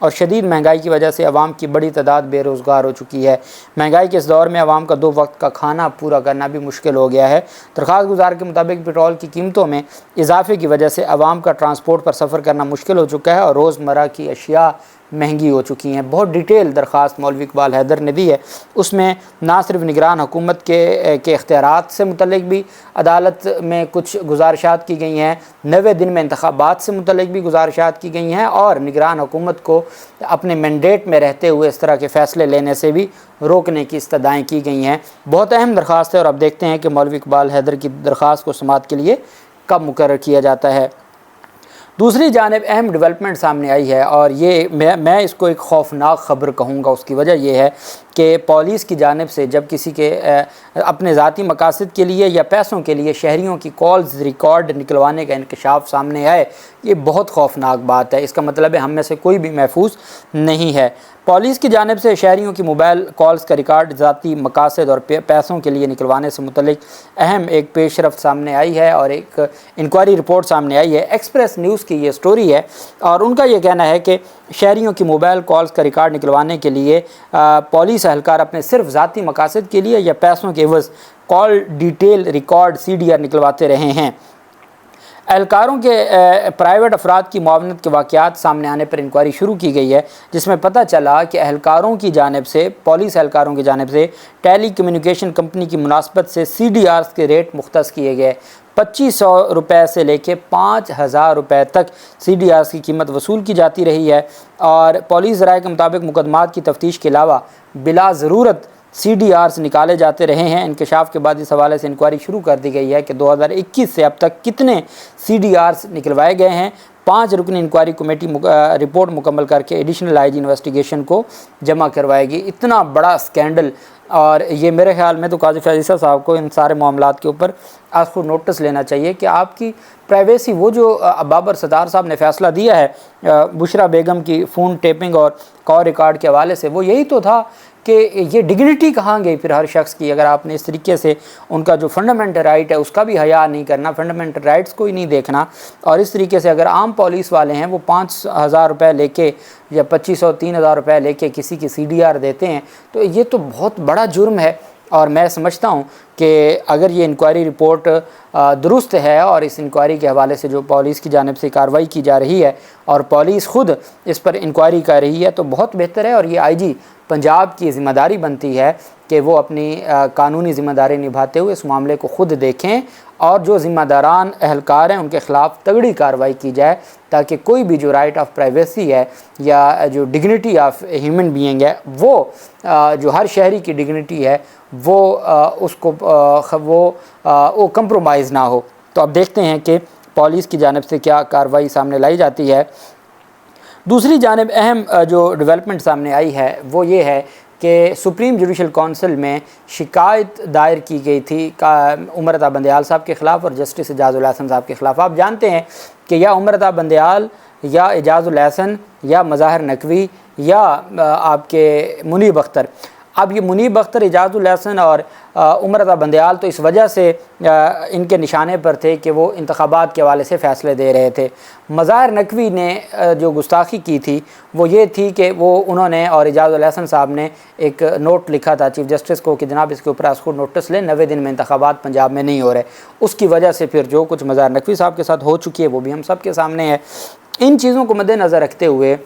اور شدید مہنگائی کی وجہ سے عوام کی بڑی تعداد بے روزگار ہو چکی ہے۔ مہنگائی کے اس دور میں عوام کا 2 وقت کا کھانا پورا کرنا بھی مشکل ہو گیا ہے۔ درخواست گزار کے مطابق پیٹرول کی قیمتوں میں اضافے کی وجہ سے عوام کا ٹرانسپورٹ پر سفر کرنا مشکل ہو چکا ہے اور روزمرہ کی اشیاء مہنگی ہو چکی ہیں۔ بہت ڈیٹیل درخواست مولوی اقبال حیدر نے دی ہے، اس میں نہ صرف نگران حکومت کے اختیارات سے متعلق بھی عدالت میں کچھ گزارشات کی گئی ہیں، 90 دن میں انتخابات سے متعلق بھی گزارشات کی گئی ہیں، اور نگران حکومت کو اپنے مینڈیٹ میں رہتے ہوئے اس طرح کے فیصلے لینے سے بھی روکنے کی استدعائیں کی گئی ہیں۔ بہت اہم درخواست ہے، اور اب دیکھتے ہیں کہ مولوی اقبال حیدر کی درخواست کو سماعت کے لیے کب مقرر کیا جاتا ہے۔ دوسری جانب اہم ڈیولپمنٹ سامنے آئی ہے، اور یہ میں اس کو ایک خوفناک خبر کہوں گا۔ اس کی وجہ یہ ہے کہ پولیس کی جانب سے جب کسی کے اپنے ذاتی مقاصد کے لیے یا پیسوں کے لیے شہریوں کی کالز ریکارڈ نکلوانے کا انکشاف سامنے آئے، یہ بہت خوفناک بات ہے۔ اس کا مطلب ہے ہم میں سے کوئی بھی محفوظ نہیں ہے۔ پولیس کی جانب سے شہریوں کی موبائل کالز کا ریکارڈ ذاتی مقاصد اور پیسوں کے لیے نکلوانے سے متعلق اہم ایک پیش رفت سامنے آئی ہے، اور ایک انکوائری رپورٹ سامنے آئی ہے۔ ایکسپریس نیوز کی یہ سٹوری ہے، اور ان کا یہ کہنا ہے کہ شہریوں کی موبائل کالز کا ریکارڈ نکلوانے کے لیے پولیس اہلکار اپنے صرف ذاتی مقاصد کے لیے یا پیسوں کے عوض کال ڈیٹیل ریکارڈ CDR نکلواتے رہے ہیں۔ اہلکاروں کے پرائیویٹ افراد کی معاونت کے واقعات سامنے آنے پر انکوائری شروع کی گئی ہے، جس میں پتہ چلا کہ اہلکاروں کی جانب سے پولیس اہلکاروں کی جانب سے ٹیلی کمیونیکیشن کمپنی کی مناسبت سے CDRs کے ریٹ مختص کیے گئے۔ 2500 روپے سے لے کے 5000 روپے تک CDRs کی قیمت وصول کی جاتی رہی ہے، اور پولیس ذرائع کے مطابق مقدمات کی تفتیش کے علاوہ بلا ضرورت CDRs نکالے جاتے رہے ہیں۔ انکشاف کے بعد اس حوالے سے انکوائری شروع کر دی گئی ہے کہ 2021 سے اب تک کتنے CDRs نکلوائے گئے ہیں۔ 5 رکنی انکوائری کمیٹی رپورٹ مکمل کر کے ایڈیشنل IG انویسٹیگیشن کو جمع کروائے گی۔ اتنا بڑا سکینڈل، اور یہ میرے خیال میں تو قاضی فیض صاحب کو ان سارے معاملات کے اوپر آج خود نوٹس لینا چاہیے کہ آپ کی پرائیویسی، وہ جو بابر ستار صاحب نے فیصلہ دیا ہے بشرا بیگم کی فون ٹیپنگ اور کال ریکارڈ کے حوالے سے، وہ یہی تو تھا کہ یہ ڈگنیٹی کہاں گئی پھر ہر شخص کی، اگر آپ نے اس طریقے سے ان کا جو فنڈامنٹل رائٹ ہے اس کا بھی حیا نہیں کرنا، فنڈامنٹل رائٹس کو ہی نہیں دیکھنا، اور اس طریقے سے اگر عام پولیس والے ہیں وہ 5000 روپے لے کے یا 2500 3000 روپے لے کے کسی کی CDR دیتے ہیں، تو یہ تو بہت بڑا جرم ہے۔ اور میں سمجھتا ہوں کہ اگر یہ انکوائری رپورٹ درست ہے، اور اس انکوائری کے حوالے سے جو پولیس کی جانب سے کارروائی کی جا رہی ہے اور پولیس خود اس پر انکوائری کر رہی ہے، تو بہت بہتر ہے، اور یہ IG پنجاب کی ذمہ داری بنتی ہے کہ وہ اپنی قانونی ذمہ داری نبھاتے ہوئے اس معاملے کو خود دیکھیں، اور جو ذمہ داران اہلکار ہیں ان کے خلاف تگڑی کارروائی کی جائے، تاکہ کوئی بھی جو رائٹ آف پرائیویسی ہے یا جو ڈگنیٹی آف ہیومن بینگ ہے، وہ جو ہر شہری کی ڈگنیٹی ہے، وہ اس کو وہ کمپرومائز نہ ہو۔ تو اب دیکھتے ہیں کہ پولیس کی جانب سے کیا کارروائی سامنے لائی جاتی ہے۔ دوسری جانب اہم جو ڈیولپمنٹ سامنے آئی ہے وہ یہ ہے کہ سپریم جوڈیشل کونسل میں شکایت دائر کی گئی تھی عمر عطا بندیال صاحب کے خلاف اور جسٹس اعجاز الاحسن صاحب کے خلاف۔ آپ جانتے ہیں کہ یا عمر عطا بندیال یا اعجاز الاحسن یا مظاہر نقوی یا آپ کے منیب اختر، اب یہ منیب اختر، اعجاز الاحسن اور عمر عطا بندیال تو اس وجہ سے ان کے نشانے پر تھے کہ وہ انتخابات کے حوالے سے فیصلے دے رہے تھے۔ مظاہر نقوی نے جو گستاخی کی تھی وہ یہ تھی کہ انہوں نے اور اعجاز الاحسن صاحب نے ایک نوٹ لکھا تھا چیف جسٹس کو کہ جناب اس کے اوپر از خود نوٹس لیں، 90 دن میں انتخابات پنجاب میں نہیں ہو رہے۔ اس کی وجہ سے پھر جو کچھ مظاہر نقوی صاحب کے ساتھ ہو چکی ہے وہ بھی ہم سب کے سامنے ہے۔ ان چیزوں کو مد نظر رکھتے ہوئے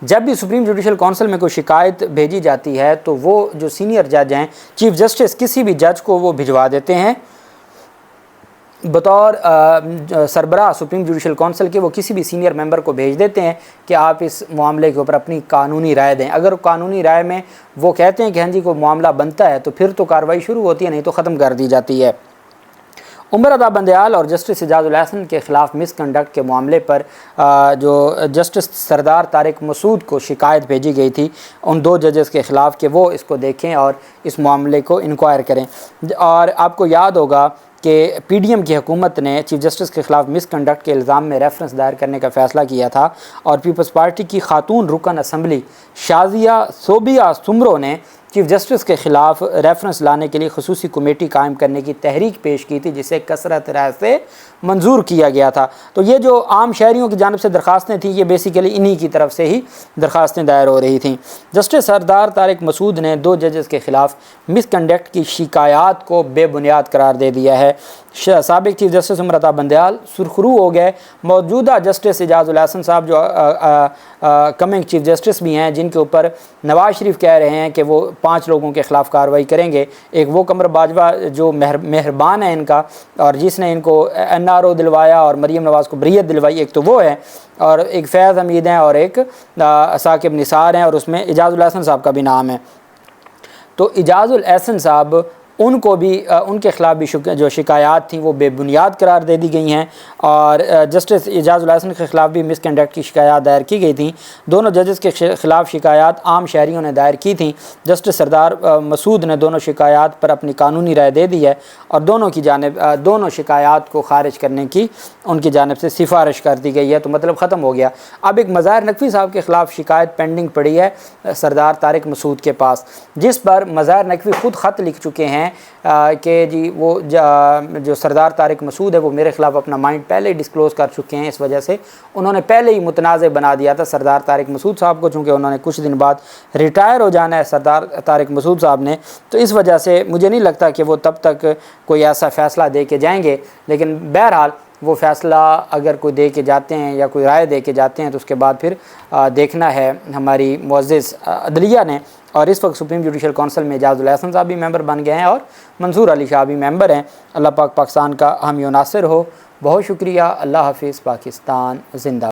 جب بھی سپریم جوڈیشل کونسل میں کوئی شکایت بھیجی جاتی ہے تو وہ جو سینئر جج ہیں، چیف جسٹس کسی بھی جج کو وہ بھجوا دیتے ہیں بطور سربراہ سپریم جوڈیشل کونسل کے، وہ کسی بھی سینئر ممبر کو بھیج دیتے ہیں کہ آپ اس معاملے کے اوپر اپنی قانونی رائے دیں۔ اگر قانونی رائے میں وہ کہتے ہیں کہ ہاں جی کوئی معاملہ بنتا ہے تو پھر تو کارروائی شروع ہوتی ہے، نہیں تو ختم کر دی جاتی ہے۔ عمر عطا بندیال اور جسٹس اعجاز الاحسن کے خلاف مس کنڈکٹ کے معاملے پر جو جسٹس سردار طارق مسعود کو شکایت بھیجی گئی تھی ان 2 ججز کے خلاف کہ وہ اس کو دیکھیں اور اس معاملے کو انکوائر کریں۔ اور آپ کو یاد ہوگا کہ PDM کی حکومت نے چیف جسٹس کے خلاف مس کنڈکٹ کے الزام میں ریفرنس دائر کرنے کا فیصلہ کیا تھا، اور پیپلز پارٹی کی خاتون رکن اسمبلی شازیہ صوبیہ سمرو نے چیف جسٹس کے خلاف ریفرنس لانے کے لیے خصوصی کمیٹی قائم کرنے کی تحریک پیش کی تھی، جسے کثرت رائے سے منظور کیا گیا تھا۔ تو یہ جو عام شہریوں کی جانب سے درخواستیں تھیں، یہ بیسیکلی انہی کی طرف سے ہی درخواستیں دائر ہو رہی تھیں۔ جسٹس سردار طارق مسعود نے 2 ججز کے خلاف مس کنڈکٹ کی شکایات کو بے بنیاد قرار دے دیا ہے۔ سابق چیف جسٹس عمر عطا بندیال سرخرو ہو گئے۔ موجودہ جسٹس اعجاز الاحسن صاحب جو کمنگ چیف جسٹس بھی ہیں، جن کے اوپر نواز شریف کہہ رہے ہیں کہ وہ 5 لوگوں کے خلاف کارروائی کریں گے، ایک وہ قمر باجوہ جو مہربان ہے ان کا، اور جس نے ان کو NRO دلوایا اور مریم نواز کو بریت دلوائی، ایک تو وہ ہے، اور ایک فیض حمید ہیں اور ایک ثاقب نثار ہیں، اور اس میں اعجاز الاحسن صاحب کا بھی نام ہے۔ تو اعجاز الاحسن صاحب ان کو بھی ان کے خلاف بھی جو شکایات تھیں وہ بے بنیاد قرار دے دی گئی ہیں، اور جسٹس اعجاز الاحسن کے خلاف بھی مس کنڈکٹ کی شکایات دائر کی گئی تھیں۔ دونوں ججز کے خلاف شکایات عام شہریوں نے دائر کی تھیں۔ جسٹس سردار مسعود نے دونوں شکایات پر اپنی قانونی رائے دے دی ہے، اور دونوں شکایات کو خارج کرنے کی ان کی جانب سے سفارش کر دی گئی ہے۔ تو مطلب ختم ہو گیا۔ اب ایک مظاہر نقوی صاحب کے خلاف شکایت پینڈنگ پڑی ہے سردار طارق مسعود کے پاس، جس پر مظاہر نقوی خود خط لکھ چکے ہیں کہ جی وہ جو سردار طارق مسعود ہے وہ میرے خلاف اپنا مائنڈ پہلے ہی ڈسکلوز کر چکے ہیں، اس وجہ سے انہوں نے پہلے ہی متنازع بنا دیا تھا سردار طارق مسعود صاحب کو، چونکہ انہوں نے کچھ دن بعد ریٹائر ہو جانا ہے سردار طارق مسعود صاحب نے، تو اس وجہ سے مجھے نہیں لگتا کہ وہ تب تک کوئی ایسا فیصلہ دے کے جائیں گے۔ لیکن بہرحال وہ فیصلہ اگر کوئی دے کے جاتے ہیں یا کوئی رائے دے کے جاتے ہیں تو اس کے بعد پھر دیکھنا ہے ہماری معزز عدلیہ نے۔ اور اس وقت سپریم جوڈیشل کونسل میں اعجاز الاحسن صاحب بھی ممبر بن گئے ہیں اور منصور علی شاہ بھی ممبر ہیں۔ اللہ پاک پاکستان کا حامی و ناصر ہو۔ بہت شکریہ۔ اللہ حافظ۔ پاکستان زندہ۔